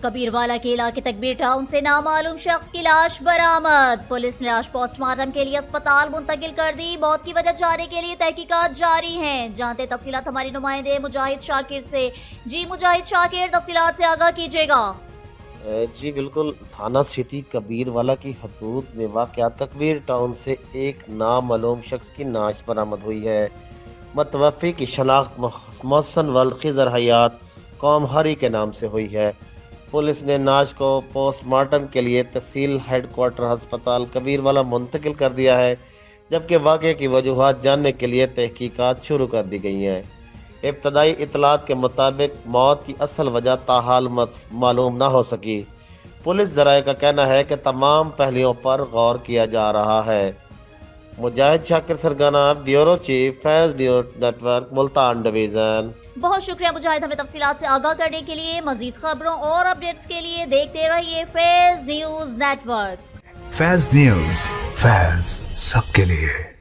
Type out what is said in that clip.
کبیروالا کے علاقے تکبیر ٹاؤن سے نامعلوم شخص کی لاش برآمد۔ پولیس نے لاش پوسٹ مارٹم کے لیے اسپتال منتقل کر دی۔ موت کی وجہ جاننے کے لیے تحقیقات جاری ہیں۔ جانتے تفصیلات ہماری نمائندے مجاہد شاکر سے۔ جی مجاہد شاکر، تفصیلات سے آگاہ کیجیے گا۔ جی بالکل، تھانہ سٹی کبیروالا کی حدود میں واقع تکبیر ٹاؤن سے ایک نامعلوم شخص کی نعش برآمد ہوئی ہے۔ متوفی کی شناخت محسن والخضر حیات قوم ہری کے نام سے ہوئی ہے۔ پولیس نے نعش کو پوسٹ مارٹم کے لیے تحصیل ہیڈ کوارٹر ہسپتال کبیروالا منتقل کر دیا ہے، جبکہ واقعے کی وجوہات جاننے کے لیے تحقیقات شروع کر دی گئی ہیں۔ ابتدائی اطلاعات کے مطابق موت کی اصل وجہ تاحال معلوم نہ ہو سکی۔ پولیس ذرائع کا کہنا ہے کہ تمام پہلوؤں پر غور کیا جا رہا ہے۔ Mujahid Shakir Sargana, bureau chief, Faiz news network, Multan division. بہت شکریہ مجاہد، ہمیں تفصیلات سے آگاہ کرنے کے لیے۔ مزید خبروں اور اپڈیٹس کے لیے دیکھتے رہیے فیض نیوز نیٹ ورک۔ فیض نیوز، فیض سب کے لیے۔